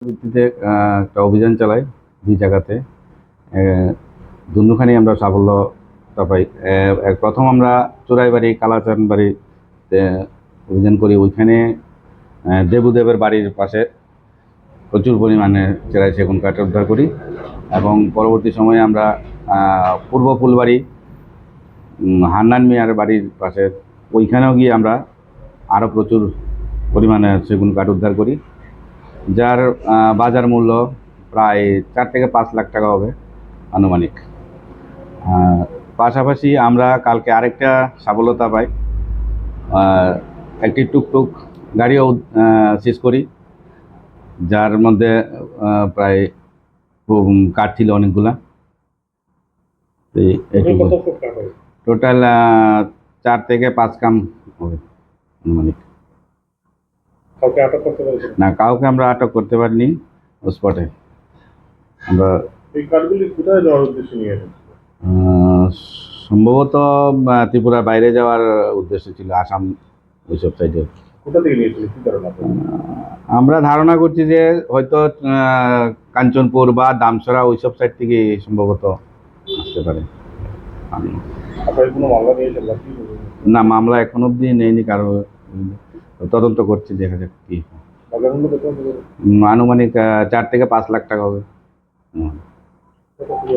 ভিত্তিতে একটা অভিযান চালাই দুই জায়গাতে। দুখানেই আমরা সাফল্যতা পাই। প্রথম আমরা চোরাইবাড়ি কালাচান বাড়িতে অভিযান করি। ওইখানে দেবুদেবের বাড়ির পাশে প্রচুর পরিমাণে চেরাই সেগুন কাঠ উদ্ধার করি এবং পরবর্তী সময়ে আমরা পূর্ব ফুলবাড়ি হান্নান মিয়ার বাড়ির পাশে ওইখানেও গিয়ে আমরা আরও প্রচুর পরিমাণে সেগুন কাঠ উদ্ধার করি, যার বাজার মূল্য প্রায় 4 থেকে 5 লাখ টাকা হবে আনুমানিক। পাশাপাশি আমরা কালকে আরেকটা সফলতা পাই, একটি টুকটুক গাড়িও সিজ করি, যার মধ্যে প্রায় কাঠ ছিল অনেকগুলা। টোটাল 4 থেকে 5 কাম হবে আনুমানিক। না, কাউকে আমরা আটক করতে পারিনি স্পটে। আমরা সম্ভবত ত্রিপুরার বাইরে যাওয়ার উদ্দেশ্য ছিল, আসাম ওইসব সাইডে। আমরা ধারণা করছি যে হয়তো কাঞ্চনপুর বা দামসরা ওইসব সাইড থেকে সম্ভবত আসতে পারে। না, মামলা এখন অব্দি নেইনি, কারো তদন্ত করছি, দেখা যাক কি। আনুমানিক 4 থেকে 5 লাখ টাকা হবে।